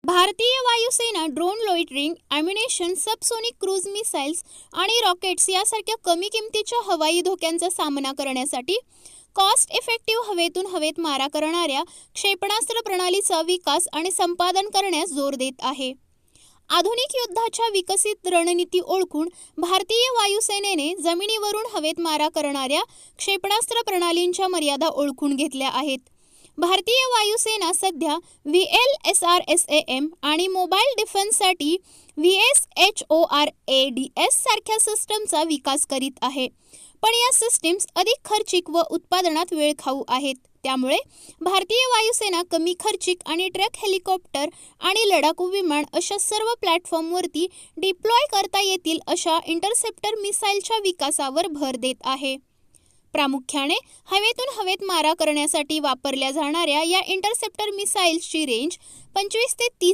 भारतीय वायुसेना drone loitering ammunition, subsonic cruise missiles आणि रॉकेट्स यासारख्या कमी किमतीच्या हवाई धोक्यांचा सामना करण्यासाठी कॉस्ट इफेक्टिव्ह हवेतून हवेत मारा करणाऱ्या क्षेपणास्त्र प्रणालीचा विकास आणि संपादन करण्यास जोर देत आहे. आधुनिक युद्धाच्या विकसित रणनीती ओळखून भारतीय वायुसेनेने जमिनीवरून हवेत मारा करणाऱ्या क्षेपणास्त्र प्रणालींच्या मर्यादा ओळखून घेतल्या आहेत. भारतीय वायुसेना सध्या VLSRSAM आणि मोबाईल डिफेन्ससाठी VSHORADS सारख्या सिस्टमचा विकास करीत आहे. पण या सिस्टीम्स अधिक खर्चिक व उत्पादनात वेळखाऊ आहेत. त्यामुळे भारतीय वायुसेना कमी खर्चिक आणि ट्रक हेलिकॉप्टर आणि लढाकू विमान अशा सर्व प्लॅटफॉर्मवरती डिप्लॉय करता येतील अशा इंटरसेप्टर मिसाईलच्या विकासावर भर देत आहे. प्रामुख्याने हवेतून हवेत मारा करण्यासाठी वापरल्या जाणाऱ्या या इंटरसेप्टर मिसाईल्सची रेंज 25 ते 30